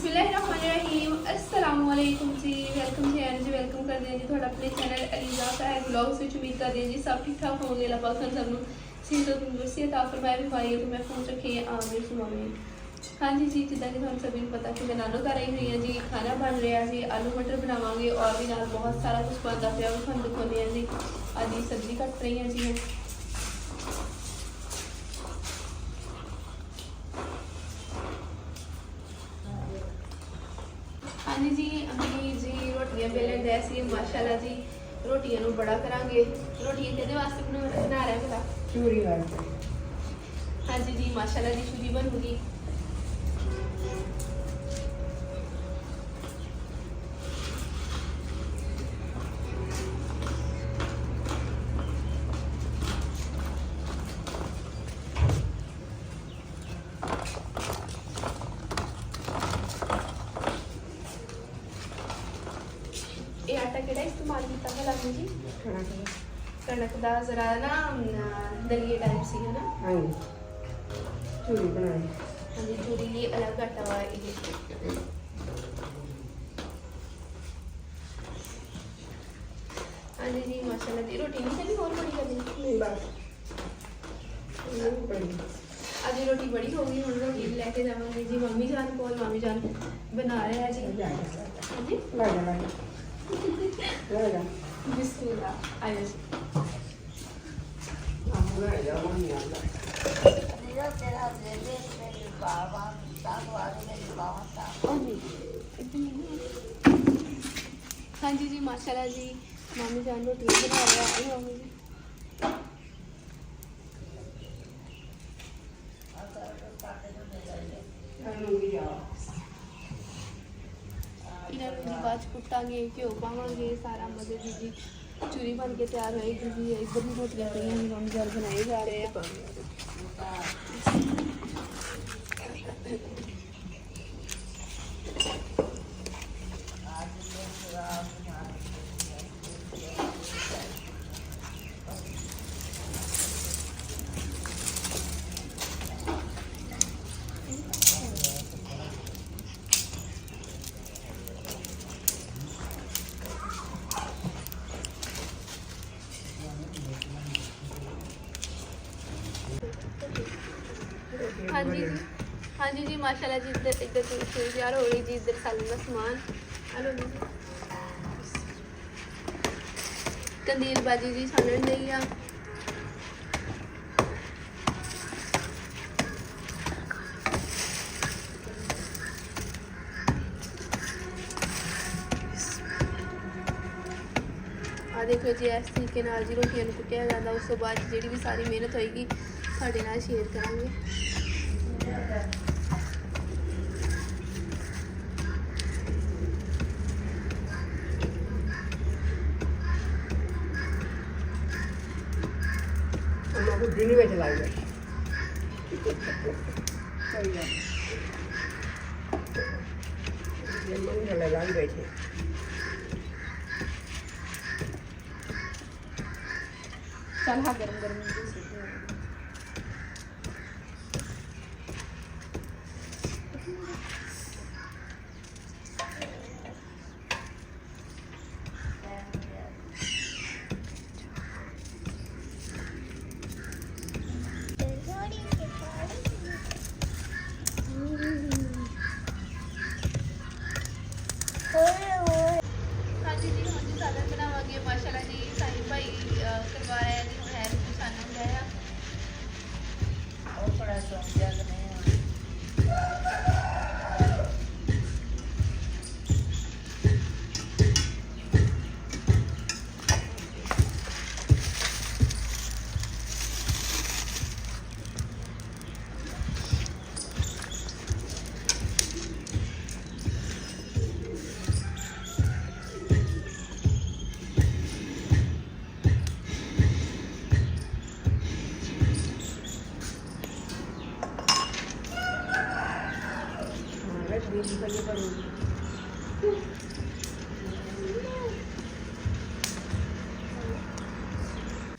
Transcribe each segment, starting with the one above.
बिस्मिल्लाहिर्रहमानिर्रहीम अस्सलाम वालेकुम जी। वेलकम जी जी वेलकम कर दें जी थोड़ा अपने चैनल अलीजा सहर व्लॉग्स में उम्मीद कर दें जी सब ठीक ठाक होंगे। अल्लाह पाक सब नूं सेहत तंदुरुस्ती अता फरमाए। बीमारियों तो महफूज रखे आमीन सुमामीन। हाँ जी जी जिदा कि तुहानू सभी पता कि मैं नानों घर आई हुई हाँ जी। खाना बन रहा जी, आलू मटर बनावांगे और भी नाल बहुत सारा कुछ बनता पाया वो तुहानू दिखाने हैं जी। अज सब्जी कट रही हैं जी। हाँ जी जी अभी जी रोटियां बेलन दे सी माशाल्लाह जी। रोटियां नूं बड़ा करांगे। रोटियां किहदे वास्ते बना रहे हैं भला? चूरी वास्ते। हाँ जी जी माशाल्लाह जी चूरी बनूगी। ये आटा केड़ा इस्तेमाल किया भला जी? कणक का जरा ना दलिए टाइप सी है ना। हाँ जी चूरी बनाई। हाँ जी चूरी लिए अलग आटा हुआ ये। हाँ जी जी माशाल्लाह जी रोटी नहीं चली और बड़ी करनी नहीं बस आज रोटी बड़ी हो गई। हम रोटी लेके जावांगे जी मम्मी जान को। मम्मी जान बना रहे हैं जी। हाँ जी बिस्मिल्लाह आयो जी। हाँ जी जी माशाल्लाह जी मम्मी जान रोटी बना रहे हैं। मम्मी जी इन्होंने बाद कुटांगे घ्यो पावांगे सारा मजे जी जी चूरी बन के तैयार होएगी जी। इधर भी रोटियां पई हैं मम्मी जान बनाए जा रहे हैं। हाँ जी जी हाँ जी जी माशाल्लाह जी इधर इधर चूरी तैयार हो रही जी। इधर सालन का समान हेलो जी कंदील बाजी जी सालन नहीं आ। देखो जी इस तरीके नाल जी रोटियां कुटिया जाता। उस तो बाद जी भी सारी मेहनत होएगी साढ़े नाल शेयर करांगे। दिन में चला गया लगा बैठे। चल हाँ गरम गरम माशाल्लाह जी साहिब भाई करवा रहे हैं जी। है कुछ आना गया और बड़ा शौक जग नहीं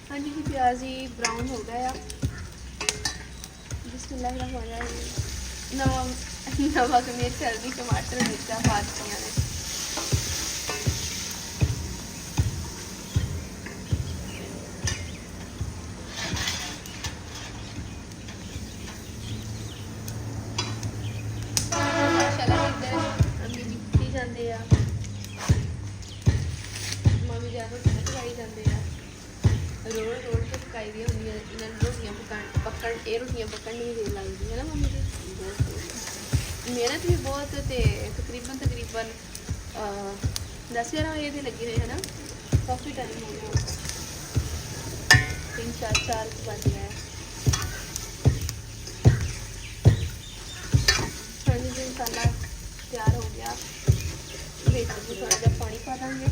हाँ जी प्याज ही ब्राउन हो गया। बिस्मिल्लाहिर्रहमानिर्रहीम। नवा नमक मिर्च हल्दी टमाटर मिर्चा पा दी ने पकाई दी होंगी इन्होंने रोटियां पकड़ ये रोटियां पकड़ नहीं देर लगती है ना मम्मी जी मेहनत भी बहुत तो तकरीबन 10-11 बजे के लगे हुए है ना काफ़ी टाइम हो गया 3-4 बज गए हाँ जी मसाला तैयार हो गया थोड़ा जहा पानी पा देंगे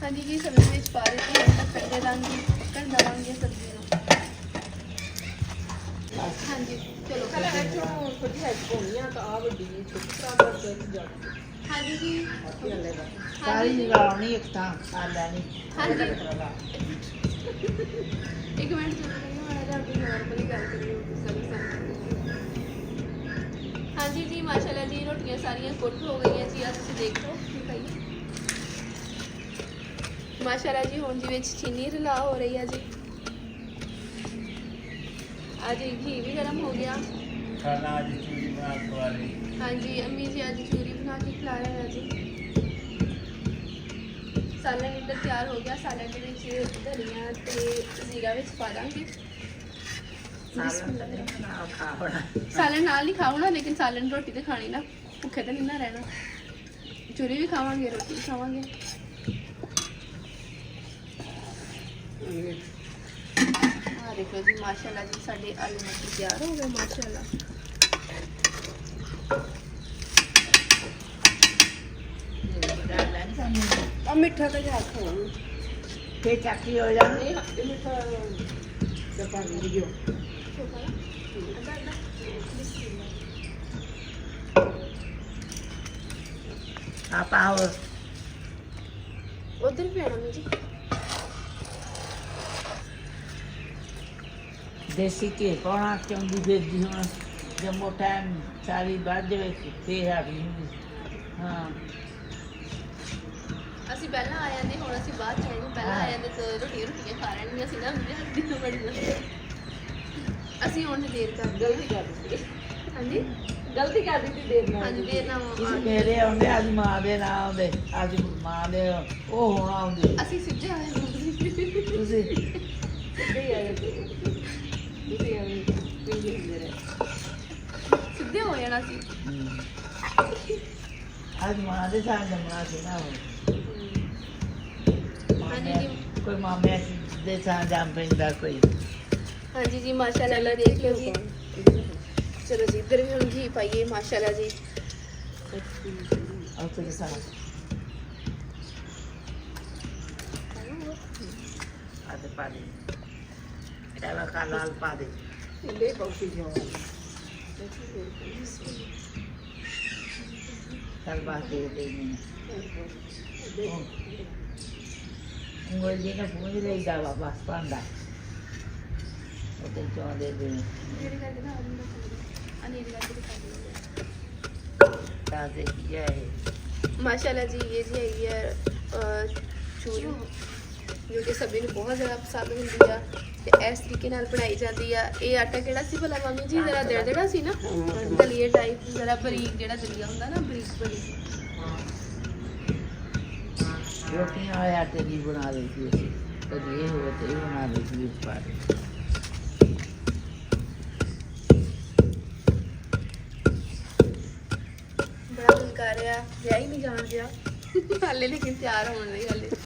हाँ जी जी सब्जी में पा रही थी ठंडे दांगी पकड़ दवांगे सब्जी को हाँ जी चलो छोटी साइज होनी है तो आ बड़ी छोटी तरह बड़ जाती हाँ जी जी सारी लगानी एक था आ लेनी हाँ जी एक मिनट चलो मैं अभी नॉर्मली गल करिए हाँ जी जी माशाल्लाह जी रोटियां सारियां कुक हो गई जी आज तुम देख लो माशाल्लाह जी हुण जी विच चीनी रला हो रही है जी आज घी भी गर्म हो गया खाना आज चूरी बना खवा रही हाँ जी अम्मी जी आज चूरी बना के खिला रहे हैं जी सालन इधर तैयार हो गया सालन के विच धनिया ते जीरा विच पा दांगे सालन नाल नहीं खाओ लेकिन सालन रोटी तो खानी ना भुखे तो नहीं ना रहना चूरी भी खावांगे रोटी भी खावांगे हाँ देखो जी माशाल्लाह जी साढ़े आलू मटर तैयार हो गए माशाल्लाह मिठा तो जा खाओ फिर चक्की हो जाए मिठा जपा लीजिए आप आओ उधर भी आना मुझे देसी घी पाना चाहती बेदी हूँ जम्मू टाइम सारी बज फिर आ गई हाँ ਅਸੀਂ ਪਹਿਲਾਂ ਆ ਜਾਂਦੇ ਹੁਣ ਅਸੀਂ ਬਾਅਦ ਚ ਆਏ ਨੂੰ ਪਹਿਲਾਂ ਆ ਜਾਂਦੇ ਤਾਂ ਰੋਟੀਆਂ ਖਾ ਲੈਣੀਆਂ ਅਸੀਂ ਨਾ ਮੇਰੇ ਹੱਥ ਦੀ ਬੜੀ ਅਸੀਂ ਹੁਣ ਦੇਰ ਕਰ गलती कर दी ਹਾਂਜੀ गलती कर दी देर ना ਹਾਂਜੀ ਦੇਰ ਨਾਲ मेरे आते आज माँ दे ना आते आज माँ दे वो होना आते ਅਸੀਂ ਸਿੱਧੇ ਆਏ तुसी ਸਿੱਧੇ ਹੋ ਜਾਣਾ ਸੀ आज माँ दे साथ जमना सी ना कोई मामे दे साथ जम पैंदा कोई हाँ जी जी माशाल्लाह देख लो जी चलो जी इधर भी हम घी पाइए माशाल्लाह जी और कोई साथ आते पा दे डाला का लाल पा दे ले पौसी जो कल बात दे देंगे ungol dia nak pungi lagi dah bas pandai oke cuma dia tak ada dia ਮਾਸ਼ਾਅੱਲਾ ਜੀ ਇਹ ਜੀ ਹੈਗੀ ਹੈ ਚੂਰੀ ਜੋ ਕਿ ਸਭੀ ਨੂੰ ਬਹੁਤ ਜ਼ਿਆਦਾ ਪਸੰਦ ਹੁੰਦੀ ਆ ਤੇ ਇਸ ਤਰੀਕੇ ਨਾਲ ਬਣਾਈ ਜਾਂਦੀ ਆ। ਇਹ ਆਟਾ ਕਿਹੜਾ ਸੀ ਭਲਾ ਮੰਮੀ ਜੀ? ਜ਼ਰਾ ਦੇੜਾ ਸੀ ਨਾ, ਦਲੀਏ ਟਾਈਪ, ਜ਼ਰਾ ਬਰੀਕ ਜਿਹੜਾ ਦਲੀਆ ਹੁੰਦਾ ਨਾ, ਬਰੀਕ ਬਰੀਕ। ਰੋਟੀਆਂ ਵਾਲੇ ਆਟੇ ਦੀ ਬਣਾ ਲਈ ਸੀ ਅਸੀਂ, ਕਦੀ ਇਹ ਹੋਵੇ ਤੇ ਇਹ ਬਣਾ ਲਈ ਸੀ ਵਿੱਚ ਪਾ ਕੇ। ਬੜਾ ਦਿਲ ਕਰ ਰਿਹਾ, ਵਿਆਹ ਹੀ ਨਹੀਂ ਜਾਣ ਰਿਹਾ ਹਾਲੇ, ਲੇਕਿਨ ਤਿਆਰ ਹੋਣ ਲਈ ਹਾਲੇ।